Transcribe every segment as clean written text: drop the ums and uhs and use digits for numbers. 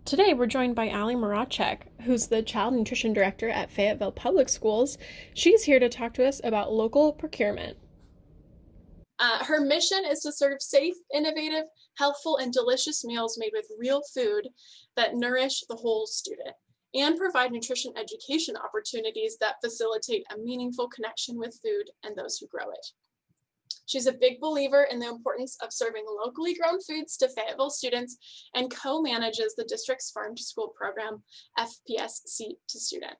Today, we're joined by Mrachek, who's the Child Nutrition Director at Fayetteville Public Schools. She's here to talk to us about local procurement. Her mission is to serve safe, innovative, healthful, and delicious meals made with real food that nourish the whole student and provide nutrition education opportunities that facilitate a meaningful connection with food and those who grow it. She's a big believer in the importance of serving locally grown foods to Fayetteville students and co-manages the district's farm to school program, FPS Seed to Student.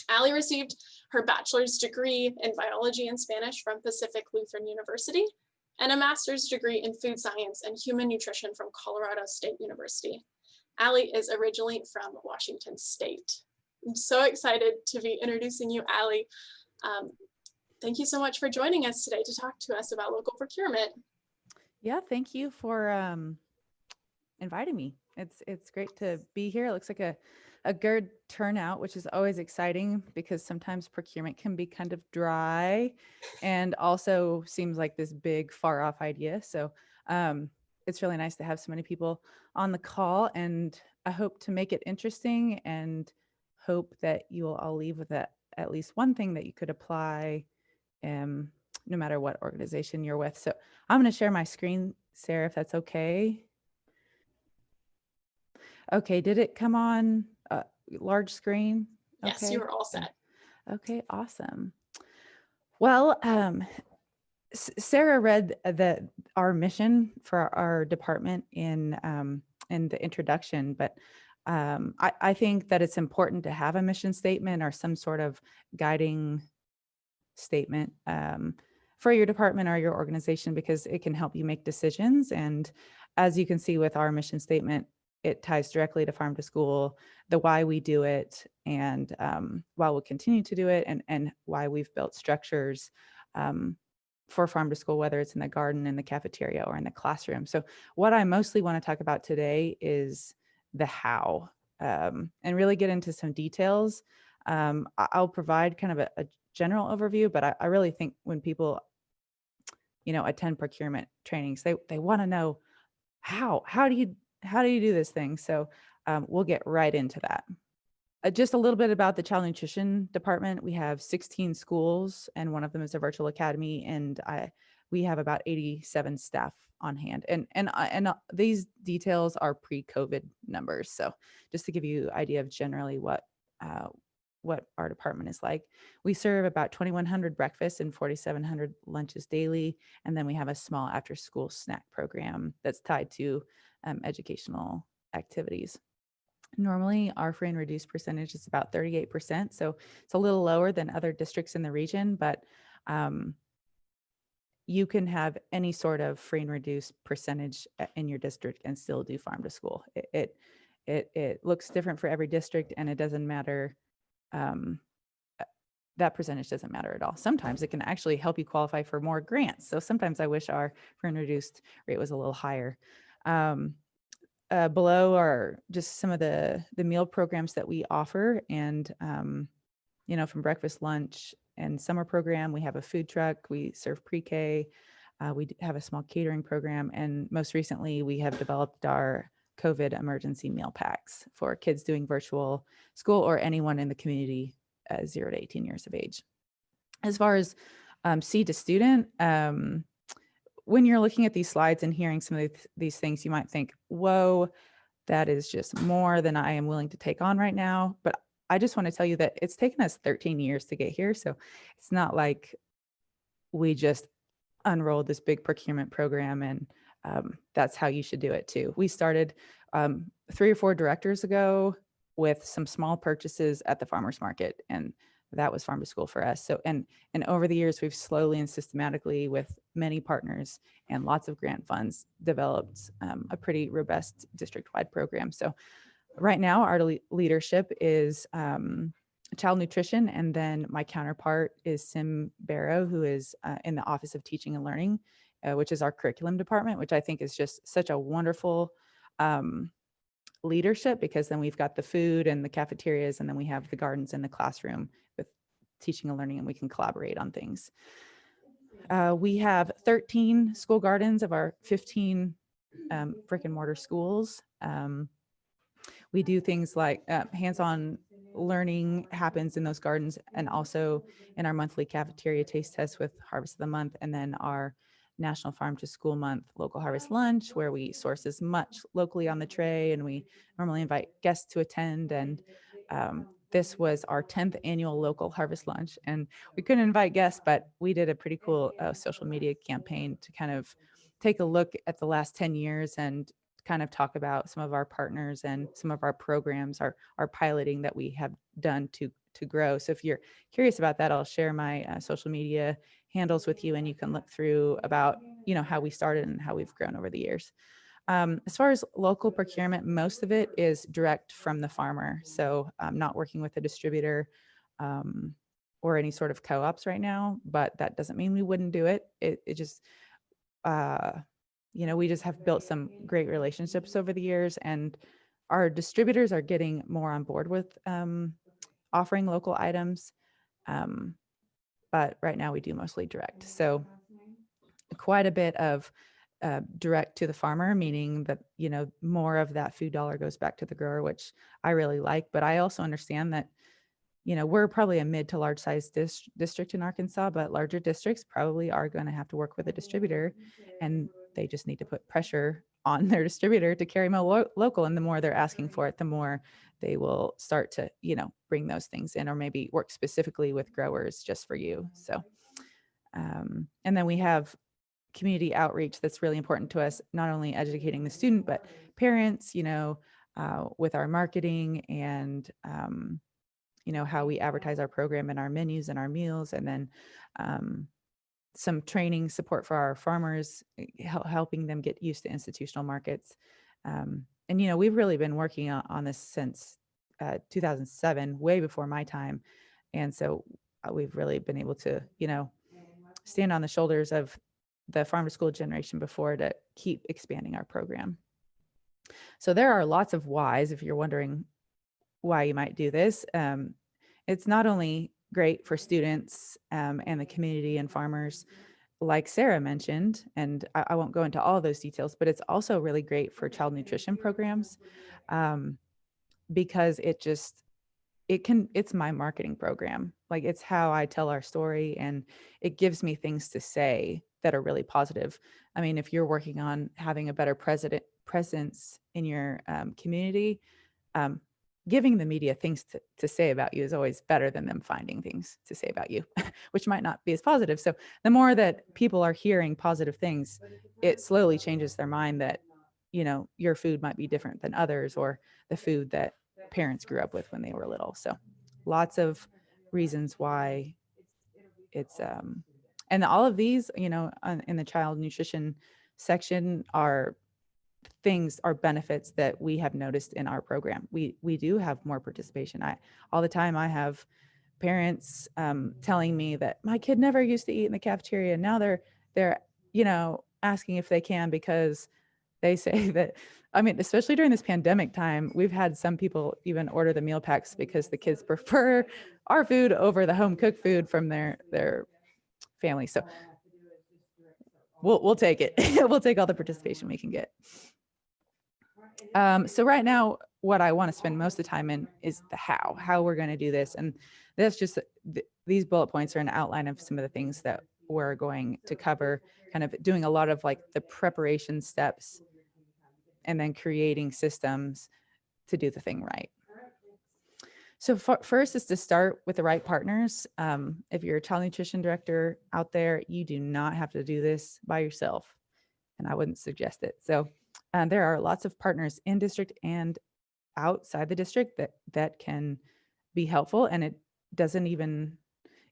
Allie received her bachelor's degree in biology and Spanish from Pacific Lutheran University and a master's degree in food science and human nutrition from Colorado State University. Allie is originally from Washington State. I'm so excited to be introducing you, Allie. Thank you so much for joining us today to talk to us about local procurement. Yeah, thank you for inviting me. It's great to be here. It looks like a good turnout, which is always exciting because sometimes procurement can be kind of dry and also seems like this big far off idea. So it's really nice to have so many people on the call, and I hope to make it interesting and hope that you will all leave with at least one thing that you could apply no matter what organization you're with. So I'm going to share my screen, Sarah, if that's okay. Okay, did it come on large screen? Yes, Okay. you are all set. Okay, awesome. Well, Sarah read our mission for our department in the introduction, but I think that it's important to have a mission statement or some sort of guiding statement for your department or your organization, because it can help you make decisions. And as you can see with our mission statement, it ties directly to farm to school, the why we do it, and why we'll continue to do it, and why we've built structures for farm to school, whether it's in the garden, in the cafeteria, or in the classroom. So what I mostly want to talk about today is the how, and really get into some details. I'll provide kind of a general overview, but I really think when people, attend procurement trainings, they want to know how do you do this thing? So we'll get right into that. Just a little bit about the child nutrition department. We have 16 schools, and one of them is a virtual academy, and we have about 87 staff on hand. And these details are pre-COVID numbers. So just to give you an idea of generally what our department is like. We serve about 2,100 breakfasts and 4,700 lunches daily. And then we have a small after school snack program that's tied to educational activities. Normally, our free and reduced percentage is about 38%. So it's a little lower than other districts in the region, but you can have any sort of free and reduced percentage in your district and still do farm to school. It looks different for every district, and it doesn't matter. That percentage doesn't matter at all. Sometimes it can actually help you qualify for more grants. So sometimes I wish our free and reduced rate was a little higher. Below are just some of the meal programs that we offer. And, from breakfast, lunch, and summer program, we have a food truck. We serve pre-K. We have a small catering program. And most recently, we have developed our COVID emergency meal packs for kids doing virtual school or anyone in the community 0 to 18 years of age. As far as seed to student, when you're looking at these slides and hearing some of these things, you might think, whoa, that is just more than I am willing to take on right now. But I just want to tell you that it's taken us 13 years to get here. So it's not like we just unrolled this big procurement program and that's how you should do it too. We started 3 or 4 directors ago with some small purchases at the farmers market, and that was farm to school for us. So, and over the years, we've slowly and systematically, with many partners and lots of grant funds, developed a pretty robust district-wide program. So right now, our leadership is child nutrition, and then my counterpart is Sim Barrow, who is in the Office of Teaching and Learning, which is our curriculum department, which I think is just such a wonderful leadership, because then we've got the food and the cafeterias, and then we have the gardens and the classroom with teaching and learning, and we can collaborate on things. We have 13 school gardens of our 15 brick and mortar schools. We do things like hands-on learning happens in those gardens, and also in our monthly cafeteria taste test with Harvest of the Month, and then our National Farm to School Month local harvest lunch, where we source as much locally on the tray, and we normally invite guests to attend. And this was our 10th annual local harvest lunch, and we couldn't invite guests, but we did a pretty cool social media campaign to kind of take a look at the last 10 years and kind of talk about some of our partners and some of our programs, our piloting that we have done to grow. So if you're curious about that, I'll share my social media handles with you, and you can look through about, how we started and how we've grown over the years. As far as local procurement, most of it is direct from the farmer. So I'm not working with a distributor or any sort of co-ops right now, but that doesn't mean we wouldn't do it. It just, we just have built some great relationships over the years, and our distributors are getting more on board with offering local items. But right now we do mostly direct. So quite a bit of direct to the farmer, meaning that, more of that food dollar goes back to the grower, which I really like. But I also understand that, we're probably a mid to large size district in Arkansas, but larger districts probably are going to have to work with a distributor, and they just need to put pressure on their distributor to carry more local. And the more they're asking for it, the more they will start to, bring those things in, or maybe work specifically with growers just for you. So, and then we have community outreach that's really important to us, not only educating the student, but parents, with our marketing and, how we advertise our program and our menus and our meals, and then some training support for our farmers, helping them get used to institutional markets. And, we've really been working on this since 2007, way before my time. And so we've really been able to, stand on the shoulders of the farm to school generation before to keep expanding our program. So there are lots of whys if you're wondering why you might do this. It's not only great for students and the community and farmers, like Sarah mentioned, and I won't go into all of those details, but it's also really great for child nutrition programs because it's my marketing program. Like, it's how I tell our story, and it gives me things to say that are really positive. I mean, if you're working on having a better presence in your community, giving the media things to say about you is always better than them finding things to say about you, which might not be as positive. So the more that people are hearing positive things, it slowly changes their mind that, your food might be different than others, or the food that parents grew up with when they were little. So lots of reasons why it's, and all of these, in the child nutrition section are benefits that we have noticed in our program. We do have more participation. All the time I have parents telling me that my kid never used to eat in the cafeteria. Now they're asking if they can, because they say that, I mean, especially during this pandemic time, we've had some people even order the meal packs because the kids prefer our food over the home cooked food from their family. So we'll take it. We'll take all the participation we can get. So right now, what I want to spend most of the time in is the how we're going to do this. And that's just, these bullet points are an outline of some of the things that we're going to cover, kind of doing a lot of like the preparation steps and then creating systems to do the thing right. So first is to start with the right partners. If you're a child nutrition director out there, you do not have to do this by yourself, and I wouldn't suggest it. So there are lots of partners in district and outside the district that can be helpful. And it doesn't even,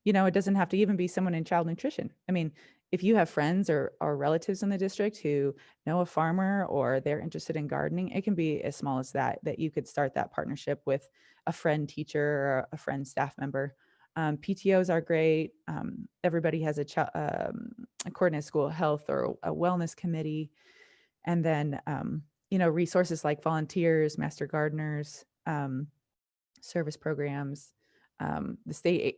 it doesn't have to even be someone in child nutrition. I mean, if you have friends or relatives in the district who know a farmer or they're interested in gardening, it can be as small as that you could start that partnership with a friend teacher or a friend staff member. PTOs are great. Everybody has a coordinated school health or a wellness committee. And then, resources like volunteers, master gardeners, service programs. The state,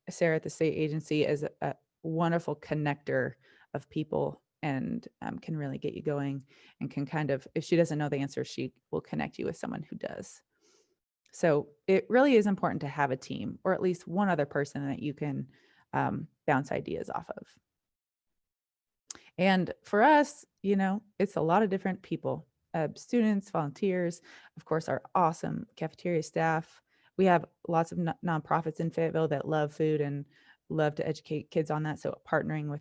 Sarah at the state agency is a wonderful connector of people and can really get you going, and can kind of, if she doesn't know the answer, she will connect you with someone who does. So it really is important to have a team, or at least one other person that you can bounce ideas off of. And for us, it's a lot of different people, students, volunteers, of course, our awesome cafeteria staff. We have lots of nonprofits in Fayetteville that love food and love to educate kids on that. So partnering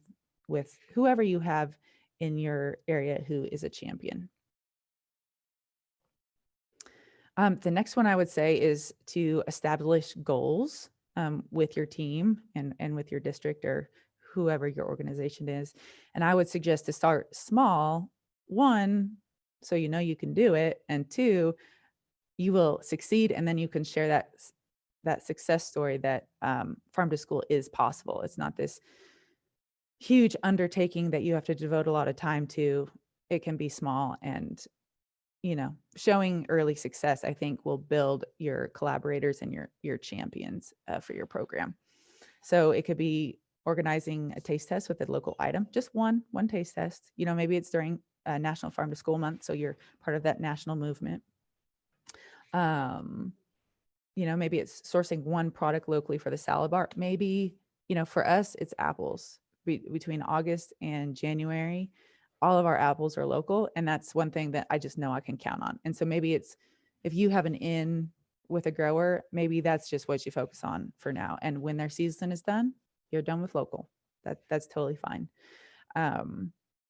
with whoever you have in your area who is a champion. The next one I would say is to establish goals with your team and with your district or whoever your organization is. And I would suggest to start small, one, so you know you can do it, and two, you will succeed, and then you can share that success story that farm to school is possible. It's not this huge undertaking that you have to devote a lot of time to. It can be small, and showing early success, I think, will build your collaborators and your champions for your program. So it could be organizing a taste test with a local item, just one taste test. Maybe it's during National Farm to School Month, so you're part of that national movement. Maybe it's sourcing one product locally for the salad bar. Maybe, for us, it's apples. Between August and January, all of our apples are local, and that's one thing that I just know I can count on. And so maybe it's, if you have an in with a grower, maybe that's just what you focus on for now. And when their season is done, you're done with local. That's totally fine.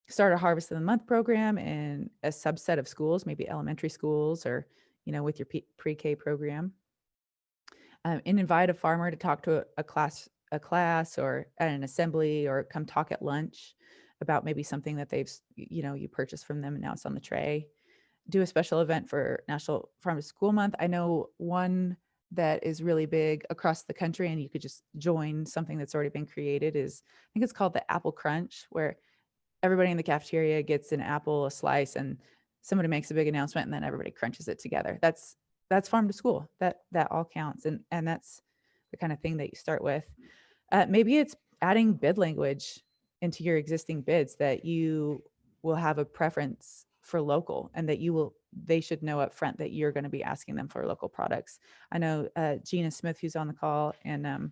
Start a Harvest of the Month program in a subset of schools, maybe elementary schools, or with your pre-K program. And invite a farmer to talk to a class or at an assembly, or come talk at lunch about maybe something that they've, you purchased from them and now it's on the tray. Do a special event for National Farm to School Month. I know one that is really big across the country, and you could just join something that's already been created, is, I think it's called the Apple Crunch, where everybody in the cafeteria gets an apple, a slice, and somebody makes a big announcement, and then everybody crunches it together. That's farm to school. That all counts, and that's the kind of thing that you start with. Maybe it's adding bid language into your existing bids, that you will have a preference for local, and that they should know up front that you're going to be asking them for local products. I know Gina Smith, who's on the call, and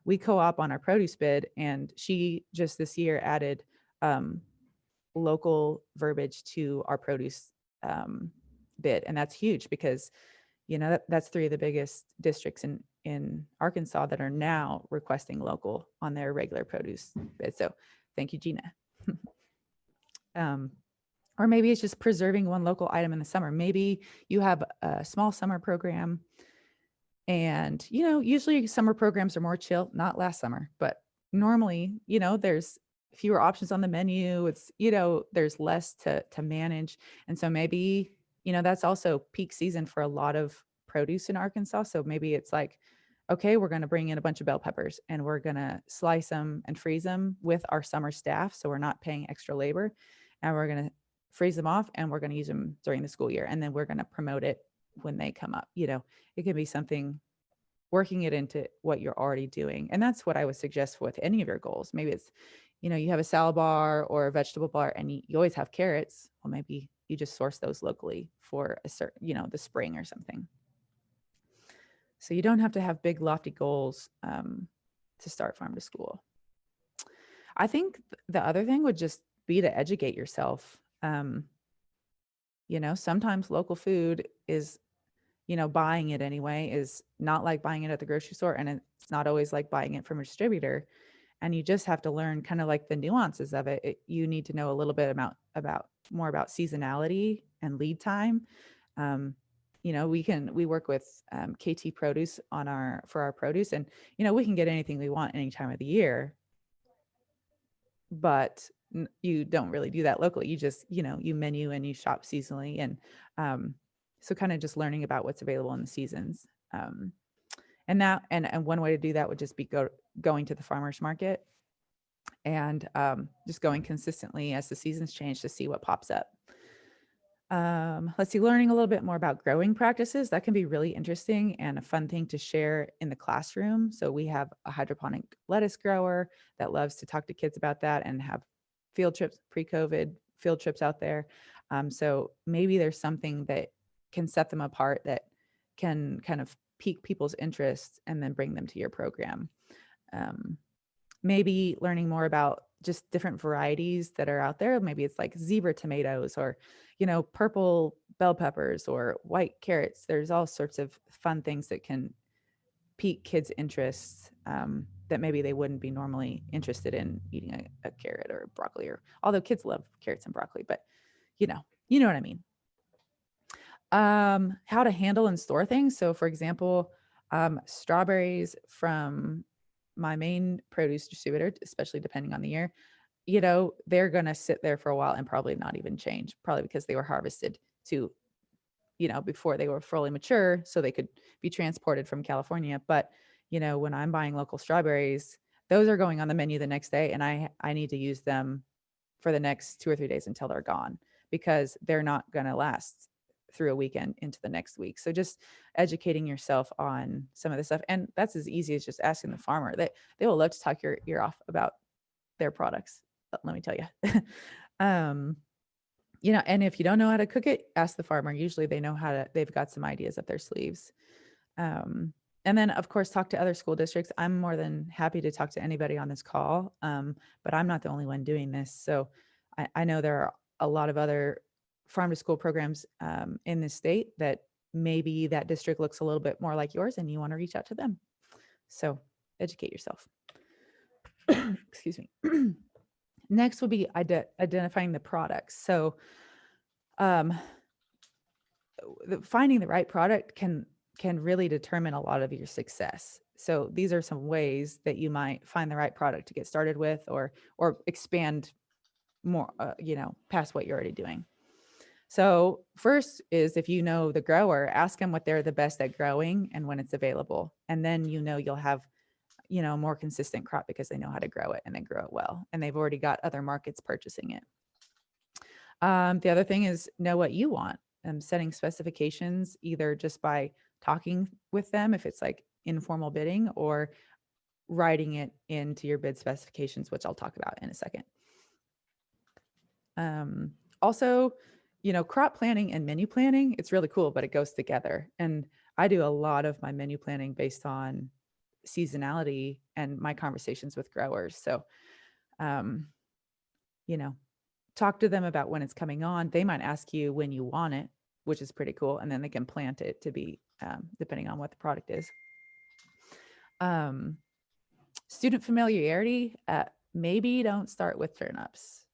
we co-op on our produce bid, and she just this year added local verbiage to our produce bid. And that's huge, because that's 3 of the biggest districts in Arkansas that are now requesting local on their regular produce bid. So thank you, Gina. Or maybe it's just preserving one local item in the summer. Maybe you have a small summer program, and usually summer programs are more chill, not last summer, but normally, there's fewer options on the menu. It's, there's less to manage. And so maybe, that's also peak season for a lot of produce in Arkansas. So maybe it's like, okay, we're going to bring in a bunch of bell peppers, and we're going to slice them and freeze them with our summer staff, so we're not paying extra labor, and we're going to freeze them off, and we're going to use them during the school year, and then we're going to promote it when they come up. It can be something, working it into what you're already doing. And that's what I would suggest with any of your goals. Maybe it's, you have a salad bar or a vegetable bar, and you always have carrots. Well, maybe you just source those locally for a certain, the spring or something. So you don't have to have big lofty goals to start farm to school. I think the other thing would just be to educate yourself. Sometimes local food is, buying it anyway is not like buying it at the grocery store, and it's not always like buying it from a distributor. And you just have to learn kind of like the nuances of it. You need to know a little bit about more about seasonality and lead time. We work with KT Produce for our produce, and we can get anything we want any time of the year, but you don't really do that locally. You just you menu and you shop seasonally, and so kind of just learning about what's available in the seasons. And one way to do that would just be going to the farmer's market, and just going consistently as the seasons change to see what pops up. Let's see, learning a little bit more about growing practices. That can be really interesting and a fun thing to share in the classroom. So we have a hydroponic lettuce grower that loves to talk to kids about that and have field trips, pre-COVID field trips out there. So maybe there's something that can set them apart that can kind of pique people's interest and then bring them to your program. Maybe learning more about just different varieties that are out there. Maybe it's like zebra tomatoes or, purple bell peppers or white carrots. There's all sorts of fun things that can pique kids' interests that maybe they wouldn't be normally interested in eating a carrot or broccoli, or although kids love carrots and broccoli, but you know what I mean. How to handle and store things. So for example, strawberries from my main produce distributor, especially depending on the year, they're going to sit there for a while and probably not even change, probably because they were harvested to, before they were fully mature, so they could be transported from California. But, when I'm buying local strawberries, those are going on the menu the next day, and I need to use them for the next 2 or 3 days until they're gone, because they're not going to last through a weekend into the next week. So just educating yourself on some of this stuff. And that's as easy as just asking the farmer. They will love to talk your ear off about their products. Let me tell you. And if you don't know how to cook it, ask the farmer. Usually they've got some ideas up their sleeves. And then of course, talk to other school districts. I'm more than happy to talk to anybody on this call. But I'm not the only one doing this. So I know there are a lot of other farm to school programs in this state that maybe that district looks a little bit more like yours and you want to reach out to them. So educate yourself. Excuse me. Next will be identifying the products. So finding the right product can really determine a lot of your success. So these are some ways that you might find the right product to get started with, or expand more, past what you're already doing. So first is, if you know the grower, ask them what they're the best at growing and when it's available. And then, you'll have, a more consistent crop because they know how to grow it and they grow it well. And they've already got other markets purchasing it. The other thing is know what you want. Setting specifications, either just by talking with them, if it's like informal bidding, or writing it into your bid specifications, which I'll talk about in a second. Also, crop planning and menu planning, it's really cool, but it goes together. And I do a lot of my menu planning based on seasonality and my conversations with growers. So, talk to them about when it's coming on. They might ask you when you want it, which is pretty cool. And then they can plant it to be, depending on what the product is. Student familiarity, maybe don't start with turnips.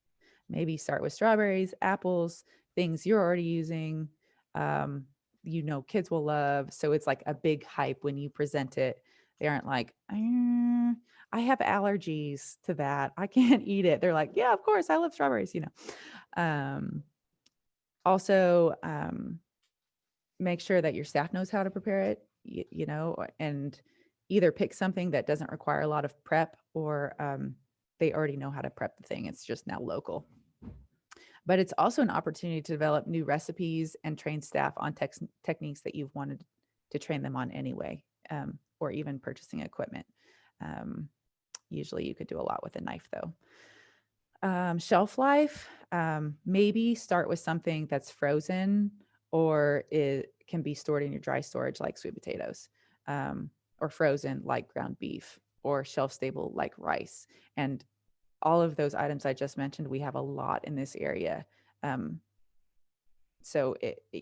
Maybe start with strawberries, apples, things you're already using, kids will love. So it's like a big hype when you present it. They aren't like, I have allergies to that, I can't eat it. They're like, yeah, of course, I love strawberries, Also, make sure that your staff knows how to prepare it, and either pick something that doesn't require a lot of prep, or they already know how to prep the thing. It's just now local. But it's also an opportunity to develop new recipes and train staff on techniques that you've wanted to train them on anyway, or even purchasing equipment. Usually you could do a lot with a knife though. Shelf life, maybe start with something that's frozen, or it can be stored in your dry storage like sweet potatoes, or frozen like ground beef, or shelf stable like rice. And all of those items I just mentioned, we have a lot in this area. So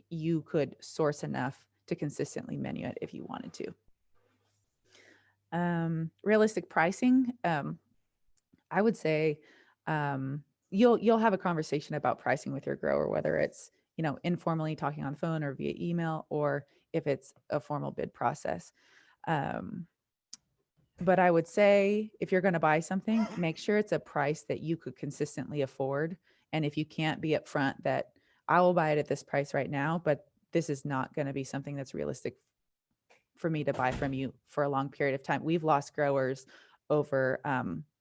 you could source enough to consistently menu it if you wanted to. Realistic pricing. I would say you'll have a conversation about pricing with your grower, whether it's, informally talking on the phone or via email, or if it's a formal bid process. But I would say, if you're going to buy something, make sure it's a price that you could consistently afford. And if you can't be upfront that I will buy it at this price right now, but this is not going to be something that's realistic for me to buy from you for a long period of time. We've lost growers over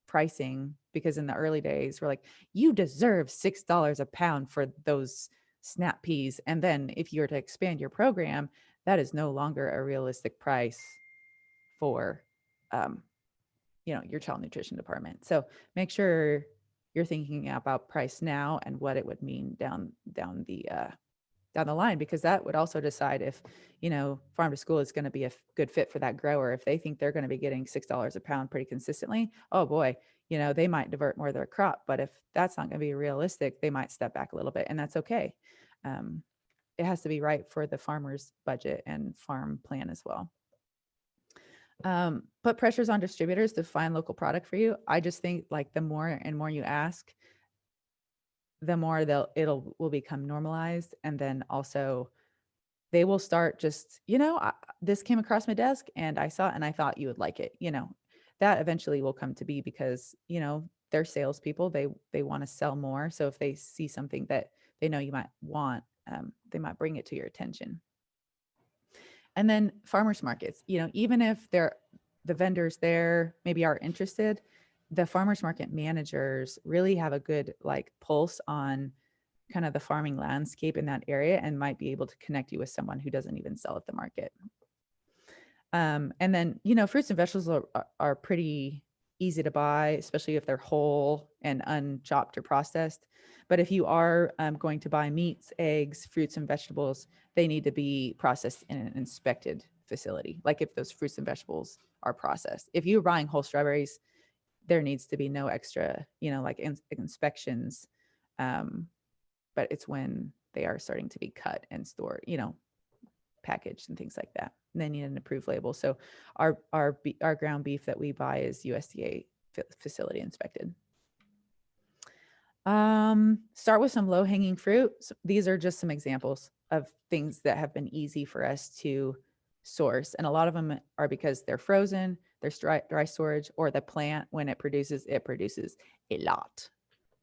pricing, because in the early days we're like, you deserve $6 a pound for those snap peas. And then if you were to expand your program, that is no longer a realistic price for your child nutrition department. So make sure you're thinking about price now and what it would mean down the line, because that would also decide if, farm to school is going to be a good fit for that grower. If they think they're going to be getting $6 a pound pretty consistently, oh boy, they might divert more of their crop. But if that's not going to be realistic, they might step back a little bit, and that's okay. It has to be right for the farmer's budget and farm plan as well. Put pressures on distributors to find local product for you. I just think like the more and more you ask, the more will become normalized. And then also they will start just, this came across my desk and I saw it and I thought you would like it. That eventually will come to be because, they're salespeople. They want to sell more. So if they see something that they know you might want, they might bring it to your attention. And then farmers markets, even if the vendors there maybe are interested, the farmers market managers really have a good pulse on kind of the farming landscape in that area and might be able to connect you with someone who doesn't even sell at the market. And then, fruits and vegetables are pretty easy to buy, especially if they're whole and unchopped or processed. But if you are going to buy meats, eggs, fruits, and vegetables, they need to be processed in an inspected facility. Like if those fruits and vegetables are processed. If you're buying whole strawberries, there needs to be no extra, inspections. But it's when they are starting to be cut and stored, packaged and things like that. And they need an approved label. So our ground beef that we buy is USDA facility inspected. Start with some low-hanging fruit. So these are just some examples of things that have been easy for us to source. And a lot of them are because they're frozen, they're dry storage, or the plant, when it produces a lot.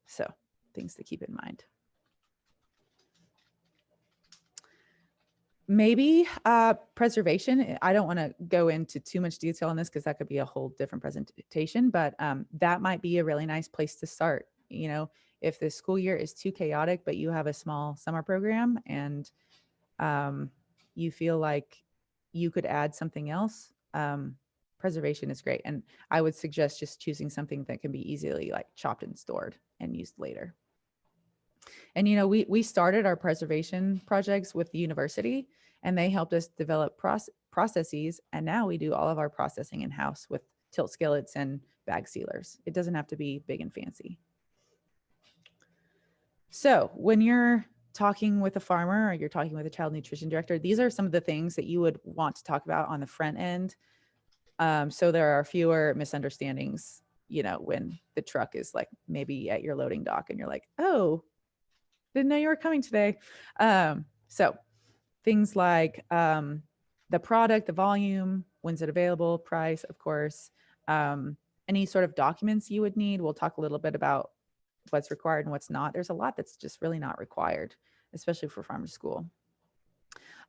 So things to keep in mind. Maybe preservation. I don't want to go into too much detail on this because that could be a whole different presentation, but that might be a really nice place to start. If the school year is too chaotic, but you have a small summer program and you feel like you could add something else, preservation is great. And I would suggest just choosing something that can be easily chopped and stored and used later. And, we started our preservation projects with the university and they helped us develop processes. And now we do all of our processing in-house with tilt skillets and bag sealers. It doesn't have to be big and fancy. So when you're talking with a farmer or you're talking with a child nutrition director, these are some of the things that you would want to talk about on the front end. So there are fewer misunderstandings, when the truck is maybe at your loading dock and you're like, oh, didn't know you were coming today. So things like the product, the volume, when's it available, price, of course, any sort of documents you would need. We'll talk a little bit about what's required and what's not. There's a lot that's just really not required, especially for farm to school.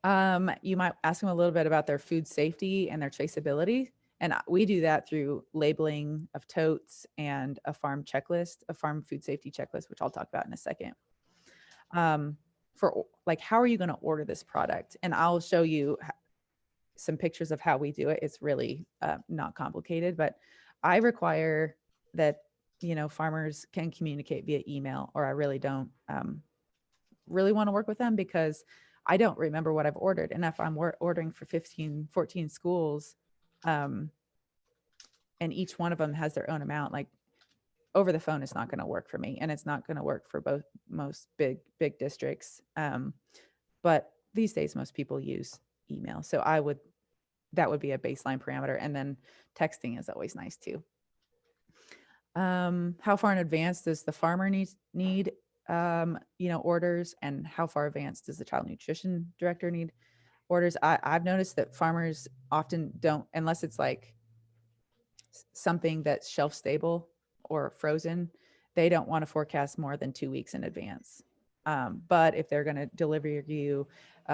You might ask them a little bit about their food safety and their traceability. And we do that through labeling of totes and a farm checklist, a farm food safety checklist, which I'll talk about in a second. For how are you going to order this product? And I'll show you some pictures of how we do it. It's really not complicated, but I require that, farmers can communicate via email, or I really don't really want to work with them because I don't remember what I've ordered. And if I'm ordering for 15, 14 schools, and each one of them has their own amount, over the phone is not going to work for me, and it's not going to work for most big districts. But these days, most people use email. So that would be a baseline parameter. And then texting is always nice too. How far in advance does the farmer need orders, and how far advanced does the child nutrition director need orders? I've noticed that farmers often don't, unless it's something that's shelf stable or frozen, they don't want to forecast more than 2 weeks in advance. But if they're going to deliver you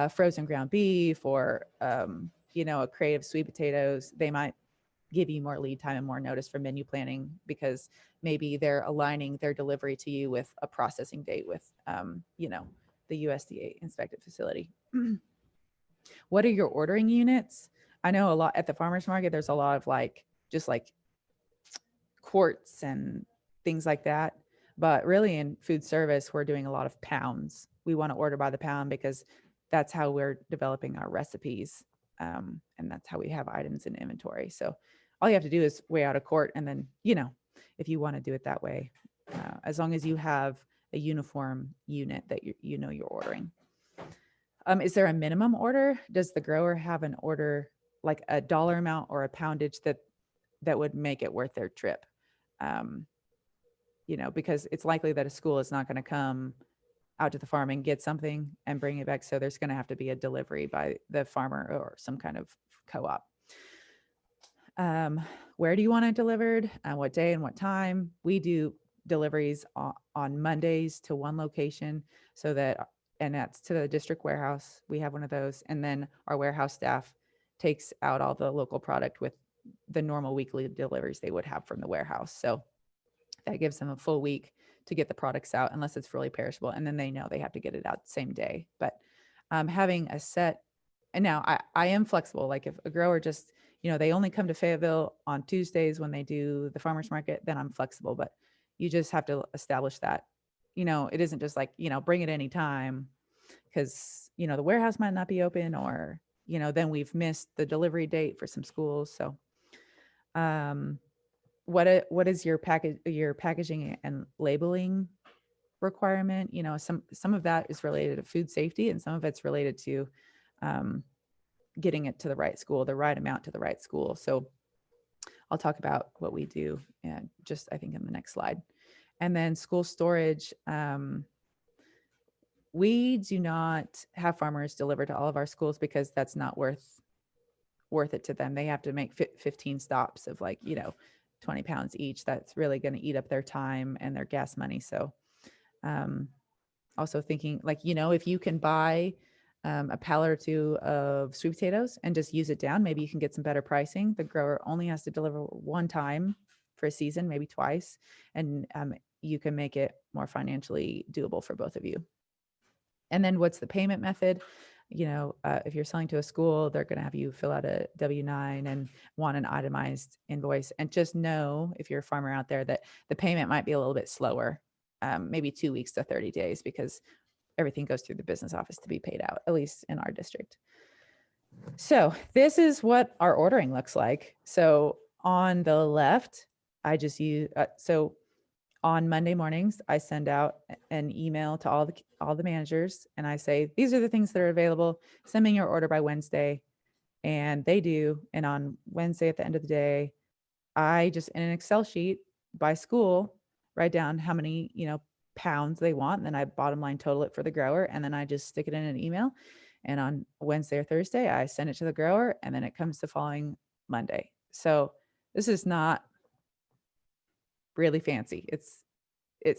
frozen ground beef or, a crate of sweet potatoes, they might give you more lead time and more notice for menu planning because maybe they're aligning their delivery to you with a processing date with, the USDA inspected facility. What are your ordering units? I know a lot at the farmer's market, there's a lot of just quarts and things like that. But really in food service, we're doing a lot of pounds. We want to order by the pound because that's how we're developing our recipes. And that's how we have items in inventory. So all you have to do is weigh out a quart. And then, if you want to do it that way, as long as you have a uniform unit that you're ordering. Is there a minimum order? Does the grower have an order, like a dollar amount or a poundage that would make it worth their trip? Because it's likely that a school is not going to come out to the farm and get something and bring it back. So there's going to have to be a delivery by the farmer or some kind of co-op. Where do you want it delivered? What day and what time? We do deliveries on Mondays to one location, and that's to the district warehouse. We have one of those. And then our warehouse staff takes out all the local product with the normal weekly deliveries they would have from the warehouse. So that gives them a full week to get the products out, unless it's really perishable. And then they know they have to get it out the same day. But having a set, and now I am flexible. Like if a grower just, they only come to Fayetteville on Tuesdays when they do the farmer's market, then I'm flexible. But you just have to establish that, it isn't just like, bring it anytime, because, the warehouse might not be open, or, then we've missed the delivery date for some schools. So, what is your packaging and labeling requirement? Some of that is related to food safety, and some of it's related to getting it to the right school, the right amount to the right school. So I'll talk about what we do, and I think in the next slide. And then school storage. We do not have farmers deliver to all of our schools because that's not worth it to them. They have to make 15 stops of 20 pounds each. That's really going to eat up their time and their gas money. So also thinking if you can buy a pallet or two of sweet potatoes and just use it down, maybe you can get some better pricing. The grower only has to deliver one time for a season, maybe twice, and you can make it more financially doable for both of you. And then what's the payment method? If you're selling to a school, they're going to have you fill out a W-9 and want an itemized invoice. And just know, if you're a farmer out there, that the payment might be a little bit slower, maybe 2 weeks to 30 days, because everything goes through the business office to be paid out, at least in our district. So this is what our ordering looks like. So on the left, I just use, on Monday mornings, I send out an email to all the managers, and I say, these are the things that are available. Send me your order by Wednesday. And they do. And on Wednesday at the end of the day, I just, in an Excel sheet by school, write down how many, pounds they want. And then I bottom line total it for the grower. And then I just stick it in an email. And on Wednesday or Thursday, I send it to the grower, and then it comes the following Monday. So this is not really fancy. It's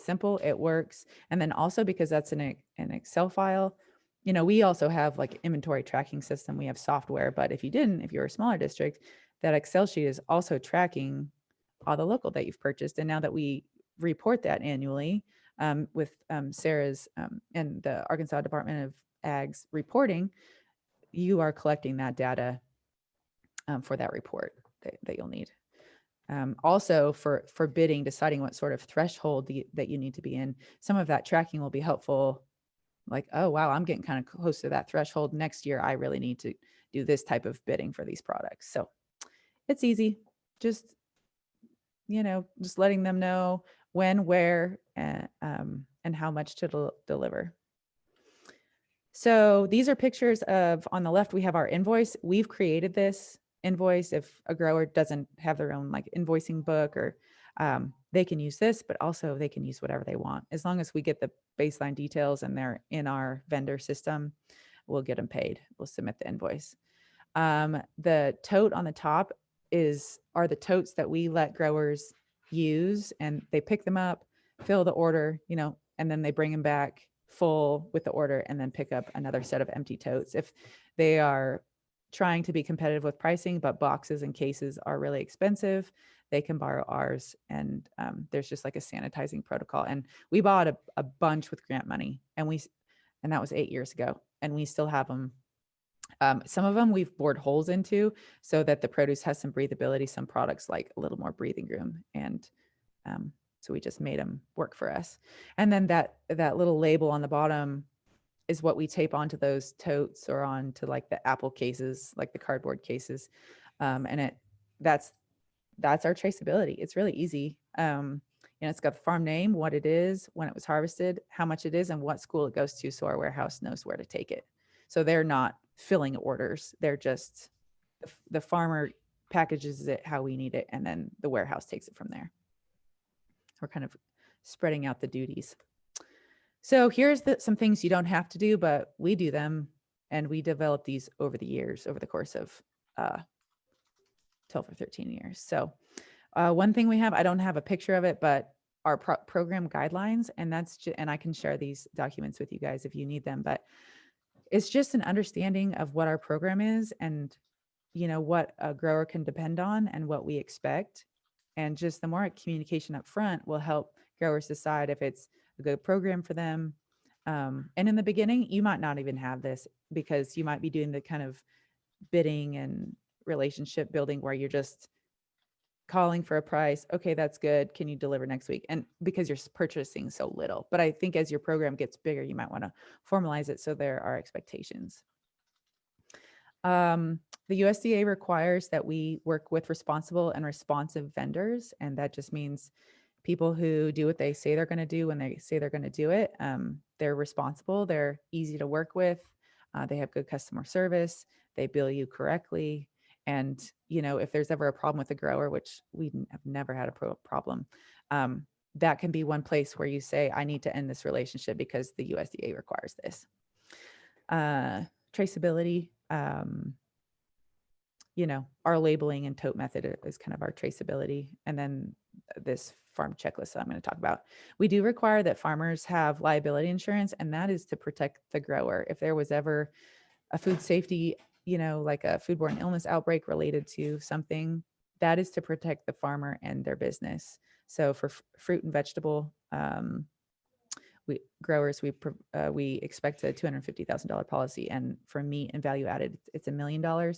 simple, it works. And then also, because that's an Excel file, we also have inventory tracking system. We have software, but if you're a smaller district, that Excel sheet is also tracking all the local that you've purchased. And now that we report that annually with Sarah's and the Arkansas Department of Ag's reporting, you are collecting that data for that report that you'll need. Also for bidding, deciding what sort of threshold that you need to be in, some of that tracking will be helpful. Oh, wow, I'm getting kind of close to that threshold. Next year, I really need to do this type of bidding for these products. So it's easy. Just letting them know when, where, and how much to deliver. So these are pictures of, on the left, we have our invoice. We've created this invoice. If a grower doesn't have their own invoicing book, or they can use this, but also they can use whatever they want. As long as we get the baseline details and they're in our vendor system, we'll get them paid. We'll submit the invoice. The tote on the top are the totes that we let growers use, and they pick them up, fill the order, and then they bring them back full with the order, and then pick up another set of empty totes. If they are trying to be competitive with pricing, but boxes and cases are really expensive, they can borrow ours. And there's just a sanitizing protocol. And we bought a bunch with grant money, and that was 8 years ago, and we still have them. Some of them we've bored holes into so that the produce has some breathability. Some products like a little more breathing room, and So we just made them work for us. And then that little label on the bottom is what we tape onto those totes or onto like the Apple cases, like the cardboard cases. And that's our traceability. It's really easy. It's got the farm name, what it is, when it was harvested, how much it is, and what school it goes to. So our warehouse knows where to take it. So they're not filling orders. They're just, the farmer packages it how we need it, and then the warehouse takes it from there. We're kind of spreading out the duties. So here's some things you don't have to do, but we do them, and we develop these over the years, over the course of 12 or 13 years. So one thing we have, I don't have a picture of it, but our program guidelines, and and I can share these documents with you guys if you need them, but it's just an understanding of what our program is and, what a grower can depend on and what we expect. And just the more communication up front will help growers decide if it's a good program for them. And in the beginning, you might not even have this because you might be doing the kind of bidding and relationship building where you're just calling for a price. Okay, that's good. Can you deliver next week? And because you're purchasing so little. But I think as your program gets bigger, you might want to formalize it so there are expectations. The USDA requires that we work with responsible and responsive vendors. And that just means people who do what they say they're going to do when they say they're going to do it. They're responsible. They're easy to work with. They have good customer service. They bill you correctly. And, if there's ever a problem with a grower, which we have never had a problem, that can be one place where you say, I need to end this relationship because the USDA requires this. Traceability, our labeling and tote method is kind of our traceability. And then this farm checklist that I'm going to talk about. We do require that farmers have liability insurance, and that is to protect the grower. If there was ever a food safety, like a foodborne illness outbreak related to something, that is to protect the farmer and their business. So for fruit and vegetable growers, we expect a $250,000 policy, and for meat and value added, it's $1 million. And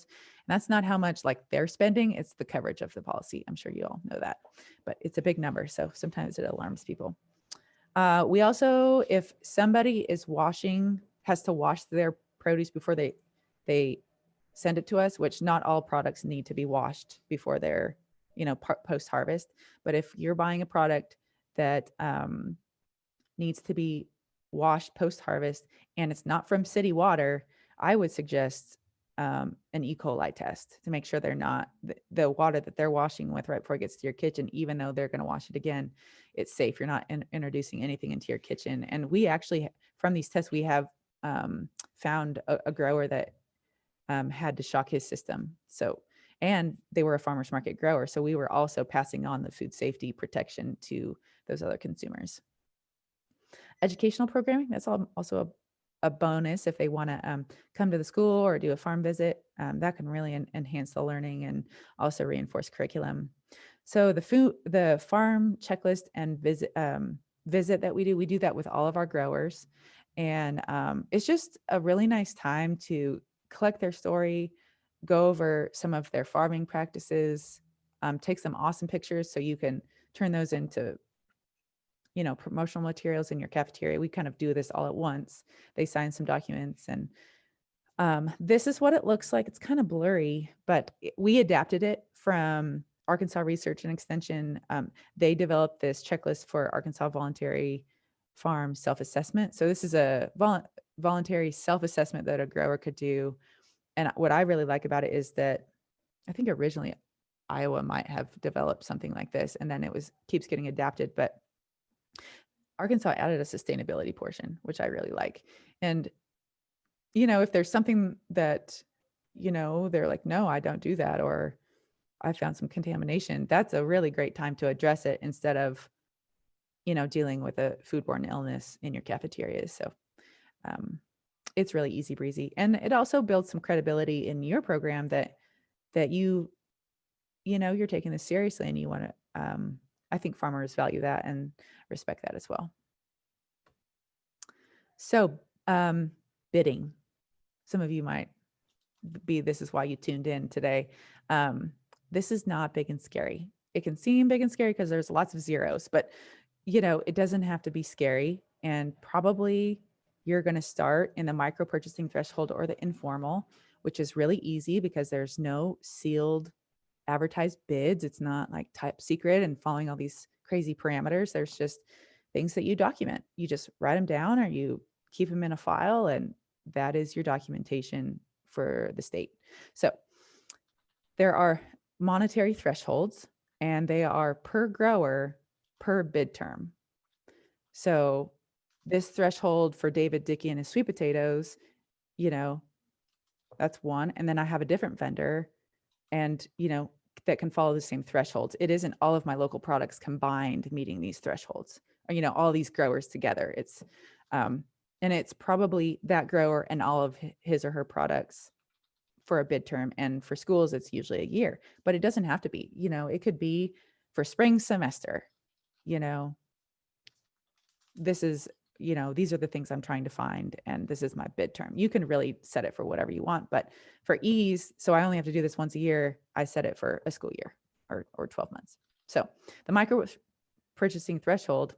that's not how much like they're spending; it's the coverage of the policy. I'm sure you all know that, but it's a big number, so sometimes it alarms people. We also, if somebody has to wash their produce before they send it to us, which not all products need to be washed before they're, post harvest. But if you're buying a product that needs to be washed post harvest and it's not from city water, I would suggest an E. coli test to make sure they're not the water that they're washing with right before it gets to your kitchen, even though they're going to wash it again, it's safe. You're not introducing anything into your kitchen. And we actually, from these tests, we have found a grower that had to shock his system. So, and they were a farmer's market grower. So we were also passing on the food safety protection to those other consumers. Educational programming, that's also a bonus if they want to come to the school or do a farm visit. That can really enhance the learning and also reinforce curriculum. So the farm checklist and visit that we do that with all of our growers. And it's just a really nice time to collect their story, go over some of their farming practices, take some awesome pictures so you can turn those into promotional materials in your cafeteria. We kind of do this all at once. They sign some documents, and this is what it looks like. It's kind of blurry, but we adapted it from Arkansas Research and Extension. They developed this checklist for Arkansas Voluntary Farm Self-Assessment. So this is a voluntary self-assessment that a grower could do. And what I really like about it is that I think originally Iowa might have developed something like this, and then keeps getting adapted. But Arkansas added a sustainability portion, which I really like. And, if there's something that, they're like, no, I don't do that, or I found some contamination, that's a really great time to address it instead of, dealing with a foodborne illness in your cafeterias. So it's really easy breezy. And it also builds some credibility in your program that you're taking this seriously and you want to, I think farmers value that and respect that as well. So bidding, some of you might this is why you tuned in today. This is not big and scary. it can seem big and scary because there's lots of zeros, but it doesn't have to be scary. And probably you're going to start in the micro purchasing threshold or the informal, which is really easy because there's no sealed advertised bids. It's not like type secret and following all these crazy parameters. There's just things that you document. You just write them down or you keep them in a file, and that is your documentation for the state. So there are monetary thresholds, and they are per grower per bid term. So this threshold for David Dickey and his sweet potatoes, that's one. And then I have a different vendor, and that can follow the same thresholds. It isn't all of my local products combined meeting these thresholds, or all these growers together. It's and it's probably that grower and all of his or her products for a bid term. And for schools, it's usually a year, but it doesn't have to be. It could be for spring semester. This is these are the things I'm trying to find, and this is my bid term. You can really set it for whatever you want, but for ease, so I only have to do this once a year, I set it for a school year or 12 months. So the micro purchasing threshold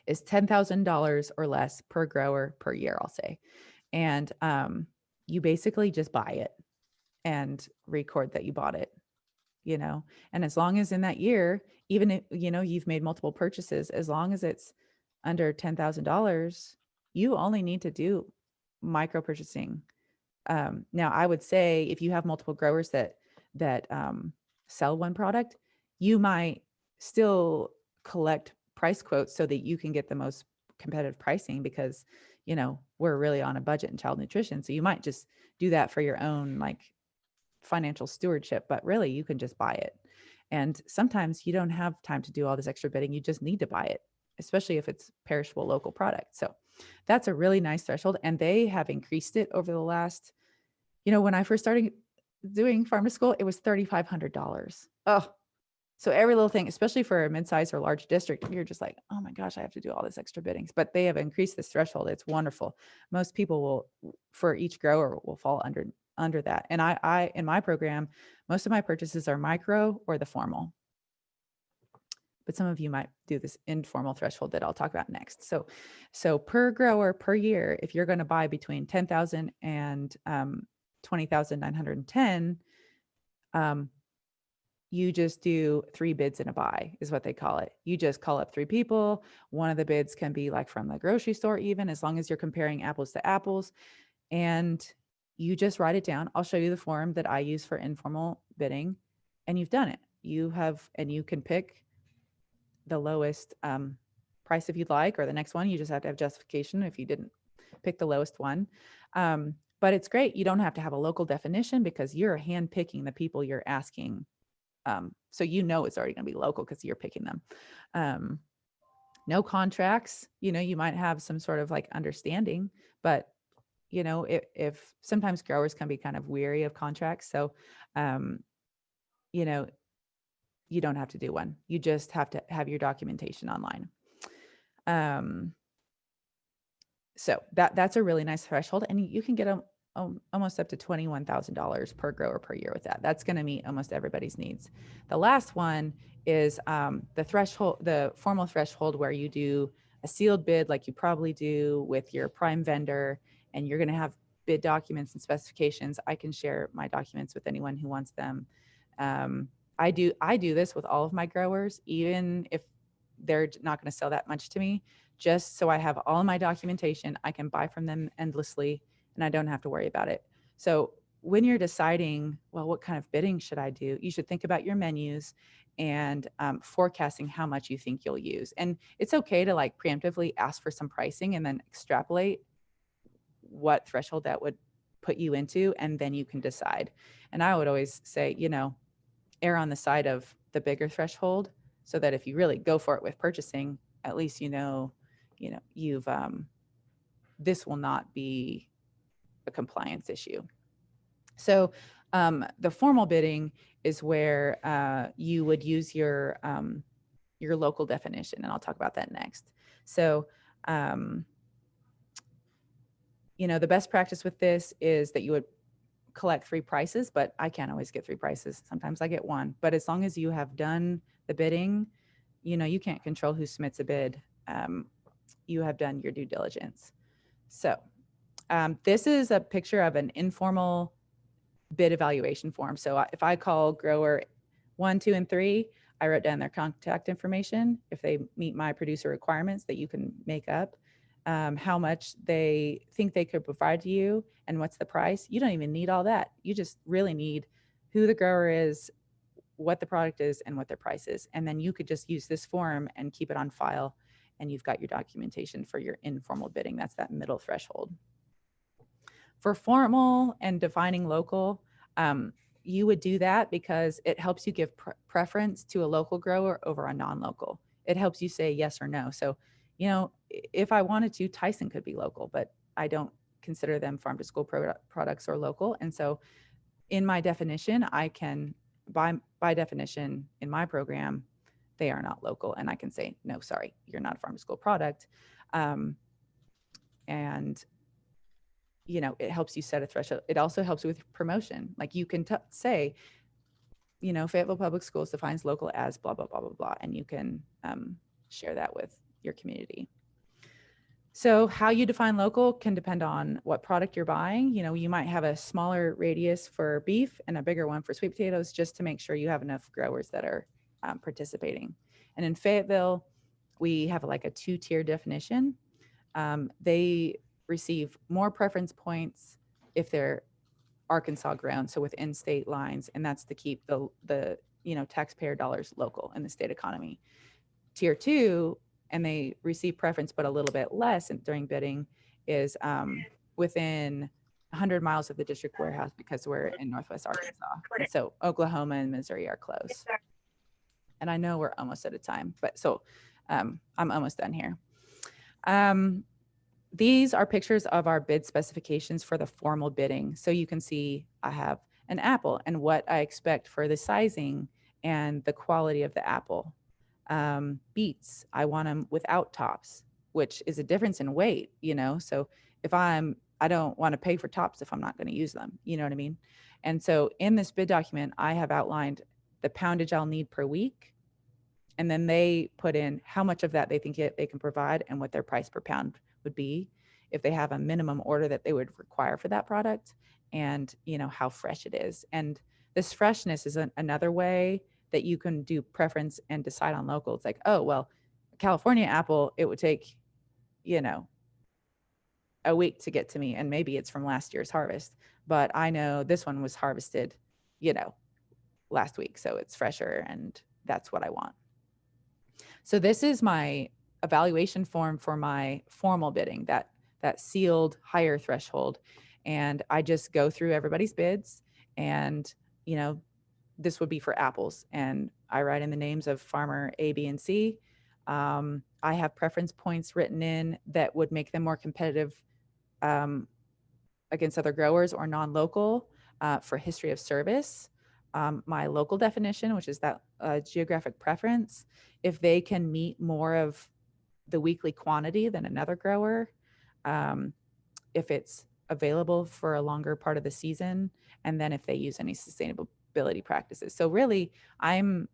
is $10,000 or less per grower per year, I'll say. And you basically just buy it and record that you bought it, and as long as in that year, even if you've made multiple purchases, as long as it's under $10,000, you only need to do micro purchasing. Now, I would say if you have multiple growers that sell one product, you might still collect price quotes so that you can get the most competitive pricing, because we're really on a budget in child nutrition. So you might just do that for your own financial stewardship, but really you can just buy it. And sometimes you don't have time to do all this extra bidding. You just need to buy it, especially if it's perishable local product. So that's a really nice threshold. And they have increased it over the last, when I first started doing farm to school, it was $3,500. Oh, so every little thing, especially for a mid-size or large district, you're just like, oh my gosh, I have to do all this extra biddings. But they have increased this threshold. It's wonderful. Most people will, for each grower, will fall under that. And I in my program, most of my purchases are micro or the formal. But some of you might do this informal threshold that I'll talk about next. So per grower per year, if you're going to buy between 10,000 and 20,910, you just do 3 bids in a buy is what they call it. You just call up 3 people. One of the bids can be from the grocery store, even, as long as you're comparing apples to apples, and you just write it down. I'll show you the form that I use for informal bidding, and you've done it. And you can pick the lowest price if you'd like, or the next one. You just have to have justification if you didn't pick the lowest one. But it's great. You don't have to have a local definition because you're handpicking the people you're asking. So it's already going to be local because you're picking them. No contracts. You might have some sort of understanding, but if sometimes growers can be kind of weary of contracts. So, you don't have to do one. You just have to have your documentation online. So that's a really nice threshold, and you can get almost up to $21,000 per grower per year with that. That's going to meet almost everybody's needs. The last one is the formal threshold, where you do a sealed bid like you probably do with your prime vendor, and you're going to have bid documents and specifications. I can share my documents with anyone who wants them. I do this with all of my growers, even if they're not going to sell that much to me, just so I have all of my documentation. I can buy from them endlessly, and I don't have to worry about it. So when you're deciding, well, what kind of bidding should I do? You should think about your menus and forecasting how much you think you'll use. And it's okay to preemptively ask for some pricing and then extrapolate what threshold that would put you into, and then you can decide. And I would always say, err on the side of the bigger threshold, so that if you really go for it with purchasing, at least you've this will not be a compliance issue. So the formal bidding is where you would use your local definition, and I'll talk about that next. So the best practice with this is that you would collect 3 prices, but I can't always get 3 prices. Sometimes I get 1. But as long as you have done the bidding, you can't control who submits a bid. You have done your due diligence. So this is a picture of an informal bid evaluation form. So if I call grower 1, 2, and 3, I wrote down their contact information. If they meet my producer requirements that you can make up, how much they think they could provide to you, and what's the price. You don't even need all that. You just really need who the grower is, what the product is, and what their price is. And then you could just use this form and keep it on file, and you've got your documentation for your informal bidding. That's that middle threshold. For formal and defining local, you would do that because it helps you give preference to a local grower over a non-local. It helps you say yes or no. So, if I wanted to, Tyson could be local, but I don't consider them farm to school products or local. And so in my definition, I can, by definition in my program, they are not local. And I can say, no, sorry, you're not a farm to school product. And it helps you set a threshold. It also helps with promotion. Like you can say, Fayetteville Public Schools defines local as blah, blah, blah, blah, blah. And you can share that with your community. So how you define local can depend on what product you're buying. You might have a smaller radius for beef and a bigger one for sweet potatoes, just to make sure you have enough growers that are participating. And in Fayetteville, we have like a 2-tier definition. They receive more preference points if they're Arkansas grown, so within state lines, and that's to keep the taxpayer dollars local in the state economy. Tier 2, and they receive preference but a little bit less during bidding, is within 100 miles of the district warehouse, because we're in Northwest Arkansas. And so Oklahoma and Missouri are close. And I know we're almost out of time, but so I'm almost done here. These are pictures of our bid specifications for the formal bidding. So you can see I have an apple and what I expect for the sizing and the quality of the apple. Beets, I want them without tops, which is a difference in weight, so if I don't want to pay for tops if I'm not going to use them, you know what I mean? And so in this bid document, I have outlined the poundage I'll need per week, and then they put in how much of that they think they can provide and what their price per pound would be, if they have a minimum order that they would require for that product, and how fresh it is. And this freshness is another way that you can do preference and decide on local. It's like, oh, well, California apple, it would take, a week to get to me, and maybe it's from last year's harvest, but I know this one was harvested, last week, so it's fresher, and that's what I want. So this is my evaluation form for my formal bidding, that sealed higher threshold. And I just go through everybody's bids, and, this would be for apples, and I write in the names of farmer A, B, and C. I have preference points written in that would make them more competitive against other growers or non-local for history of service. My local definition, which is that geographic preference, if they can meet more of the weekly quantity than another grower, if it's available for a longer part of the season, and then if they use any sustainability practices. So really, I'm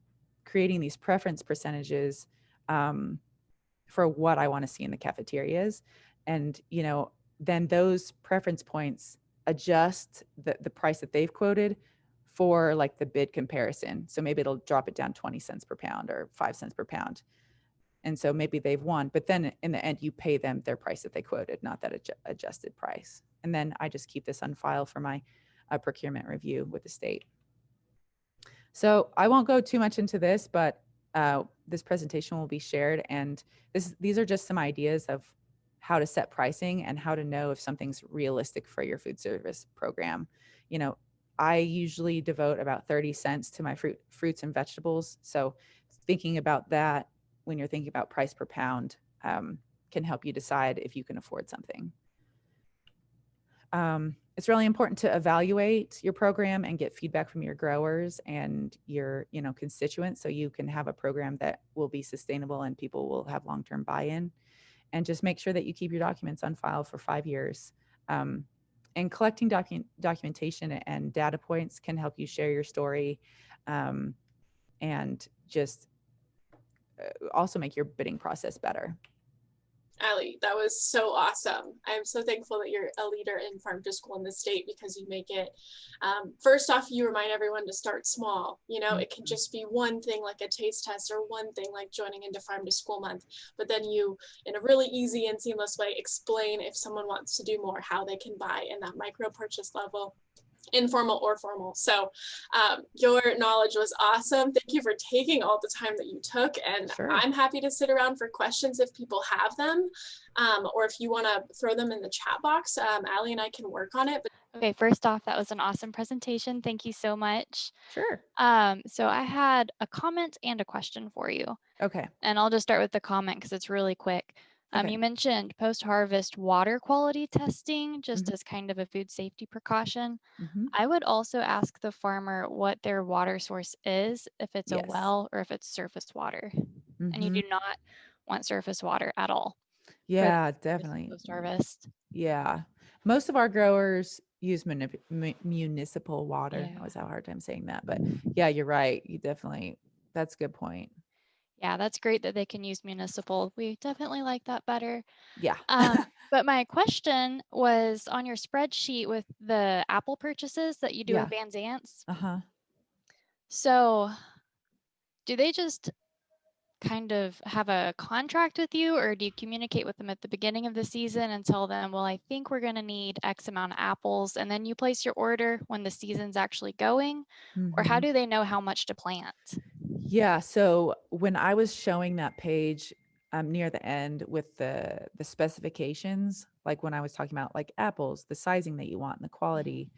creating these preference percentages for what I want to see in the cafeterias. And, then those preference points adjust the price that they've quoted for like the bid comparison. So maybe it'll drop it down 20 cents per pound or 5 cents per pound. And so maybe they've won, but then in the end, you pay them their price that they quoted, not that adjusted price. And then I just keep this on file for my procurement review with the state. So I won't go too much into this, but this presentation will be shared. And these are just some ideas of how to set pricing and how to know if something's realistic for your food service program. I usually devote about 30 cents to my fruits and vegetables. So thinking about that when you're thinking about price per pound can help you decide if you can afford something. It's really important to evaluate your program and get feedback from your growers and your constituents, so you can have a program that will be sustainable and people will have long-term buy-in. And just make sure that you keep your documents on file for 5 years. and collecting documentation and data points can help you share your story, and just also make your bidding process better. Allie, that was so awesome. I'm so thankful that you're a leader in farm to school in the state, because you make it, first off, you remind everyone to start small. You know, it can just be one thing like a taste test, or one thing like joining into farm to school month, but then you, in a really easy and seamless way, explain if someone wants to do more, how they can buy in that micro purchase level, informal or formal. So your knowledge was awesome. Thank you for taking all the time that you took. And Sure. I'm happy to sit around for questions if people have them, or if you want to throw them in the chat box. Allie and I can work on it. Okay, first off, that was an awesome presentation. Thank you so much. Sure. So I had a comment and a question for you. Okay. And I'll just start with the comment because it's really quick. Okay. You mentioned post-harvest water quality testing just as kind of a food safety precaution. I would also ask the farmer what their water source is, if it's a well or if it's surface water. And you do not want surface water at all. Yeah, definitely. Post-harvest. Yeah. Most of our growers use municipal water. Yeah. I always have a hard time saying that, but yeah, you're right. You definitely, that's a good point. Yeah, that's great that they can use municipal. We definitely like that better. Yeah. But my question was on your spreadsheet with the apple purchases that you do with Van Zant's. So do they just kind of have a contract with you, or do you communicate with them at the beginning of the season and tell them, well, I think we're going to need X amount of apples, and then you place your order when the season's actually going? Or how do they know how much to plant? Yeah. So when I was showing that page near the end with the specifications, like when I was talking about like apples, the sizing that you want and the quality,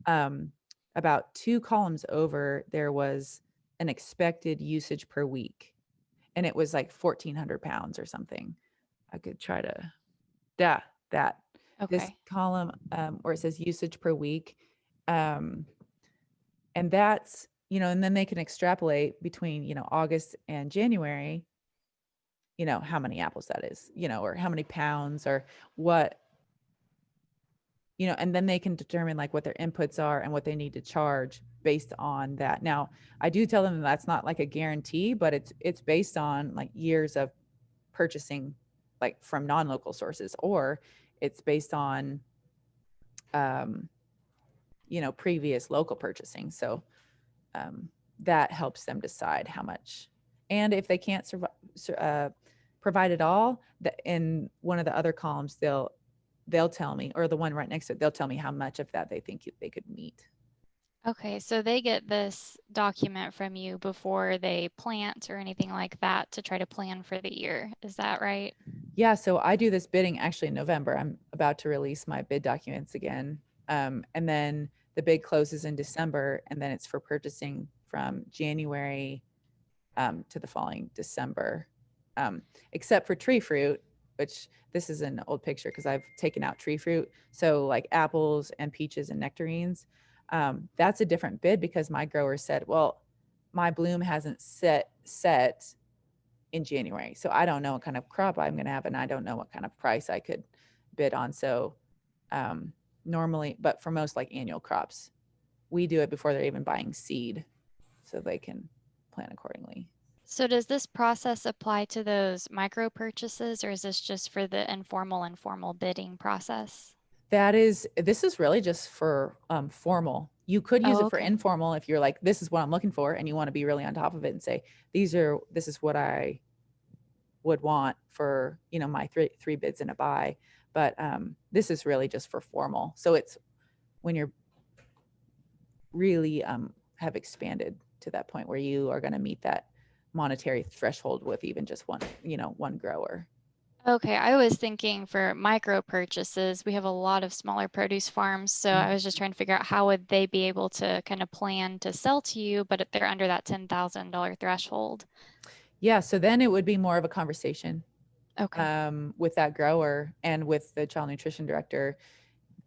about 2 columns over, there was an expected usage per week. And it was like 1,400 pounds or something. I could try to, that. Okay. This column where it says usage per week. And that's, you know, and then they can extrapolate between, you know, August and January, you know, how many apples that is, you know, or how many pounds or what, you know, and then they can determine like what their inputs are and what they need to charge based on that. Now, I do tell them that's not like a guarantee, but it's based on like years of purchasing like from non-local sources, or it's based on, you know, previous local purchasing. So that helps them decide how much. And if they can't provide it all, in one of the other columns, they'll tell me, or the one right next to it, they'll tell me how much of that they think they could meet. Okay, so they get this document from you before they plant or anything like that to try to plan for the year. Is that right? Yeah, so I do this bidding actually in November. I'm about to release my bid documents again. And then the bid closes in December, and then it's for purchasing from January to the following December, except for tree fruit, which this is an old picture because I've taken out tree fruit. So like apples and peaches and nectarines, that's a different bid because my grower said, well, my bloom hasn't set in January. So I don't know what kind of crop I'm going to have, and I don't know what kind of price I could bid on. So normally, but for most like annual crops, we do it before they're even buying seed so they can plan accordingly. So does this process apply to those micro purchases, or is this just for the informal and formal bidding process? This is really just for formal. You could use it for informal if you're like, this is what I'm looking for, and you want to be really on top of it and say, this is what I would want for, you know, my three bids and a buy. But this is really just for formal. So it's when you're really have expanded to that point where you are going to meet that monetary threshold with even just one grower. Okay, I was thinking for micro purchases, we have a lot of smaller produce farms. So I was just trying to figure out how would they be able to kind of plan to sell to you, but if they're under that $10,000 threshold. Yeah, so then it would be more of a conversation with that grower and with the child nutrition director,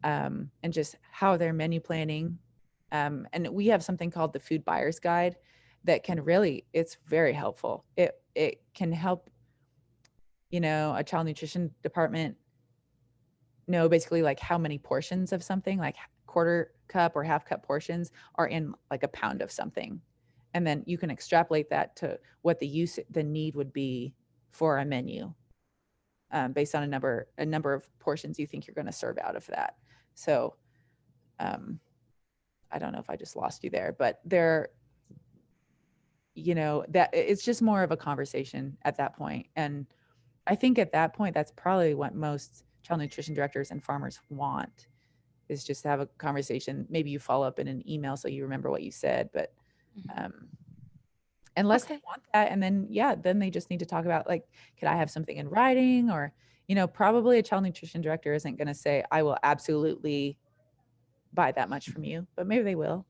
and just how they're menu planning. And we have something called the Food Buyer's Guide that can really, it's very helpful. It can help, you know, a child nutrition department know basically like how many portions of something, like quarter cup or half cup portions are in like a pound of something. And then you can extrapolate that to what the need would be for a menu, based on a number of portions you think you're going to serve out of that. So I don't know if I just lost you there, but that it's just more of a conversation at that point. And I think at that point, that's probably what most child nutrition directors and farmers want, is just to have a conversation. Maybe you follow up in an email so you remember what you said, but unless they want that, and then then they just need to talk about, like, could I have something in writing? Or, probably a child nutrition director isn't going to say, I will absolutely buy that much from you, but maybe they will,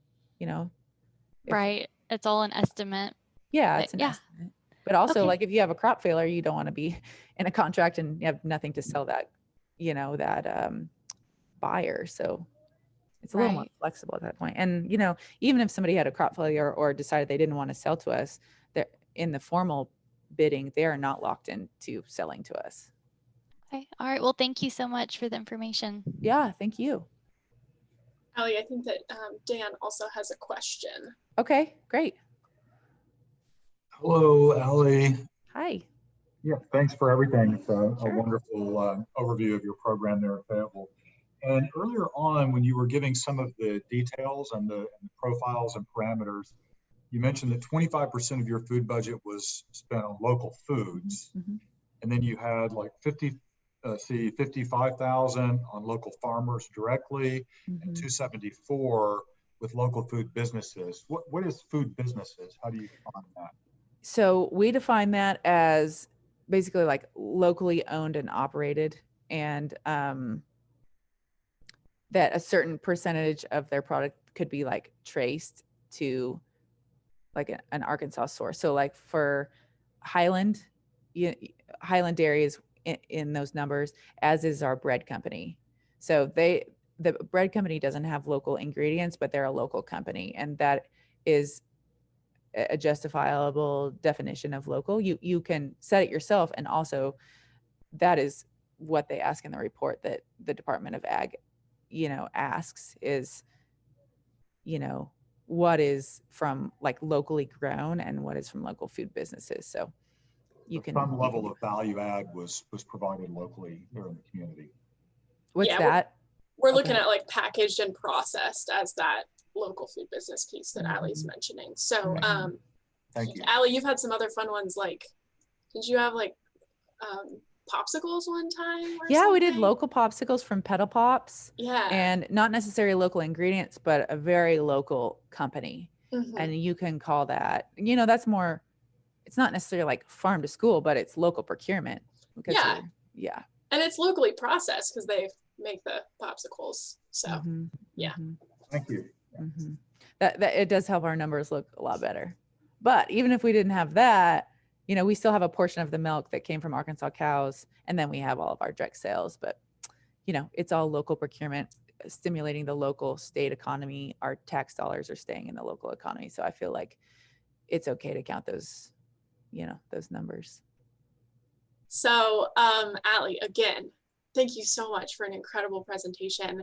Right. It's all an estimate. It's an estimate. But also, like, if you have a crop failure, you don't want to be in a contract and you have nothing to sell that, that buyer. So it's a little more flexible at that point. And, even if somebody had a crop failure or decided they didn't want to sell to us, they're in the formal bidding, they are not locked into selling to us. Okay. All right. Well, thank you so much for the information. Yeah, thank you. Allie, I think that Dan also has a question. Okay, great. Hello, Allie. Hi. Yeah, thanks for everything. It's a wonderful overview of your program there at Fayetteville. And earlier on, when you were giving some of the details and the profiles and parameters, you mentioned that 25% of your food budget was spent on local foods. Mm-hmm. And then you had like 55,000 on local farmers directly, and 274 with local food businesses. What is food businesses? How do you define that? So we define that as basically like locally owned and operated, and that a certain percentage of their product could be like traced to like an Arkansas source. So like for Highland Dairy is in those numbers, as is our bread company. So the bread company doesn't have local ingredients, but they're a local company, and that is a justifiable definition of local. You can set it yourself, and also that is what they ask in the report that the Department of Ag asks is what is from like locally grown and what is from local food businesses. So some level of value add was provided locally there in the community. What's that? We're looking at like packaged and processed as that local food business piece that Allie's mentioning. So thank you. Allie, you've had some other fun ones, like did you have like popsicles one time or something? We did local popsicles from Pedal Pops. Yeah. And not necessarily local ingredients, but a very local company. And you can call that, that's more, it's not necessarily like farm to school, but it's local procurement. And it's locally processed because they make the popsicles. So Thank you. That it does help our numbers look a lot better. But even if we didn't have that, we still have a portion of the milk that came from Arkansas cows, and then we have all of our direct sales. But it's all local procurement, stimulating the local state economy. Our tax dollars are staying in the local economy, so I feel like it's okay to count those those numbers. So Allie, again, thank you so much for an incredible presentation.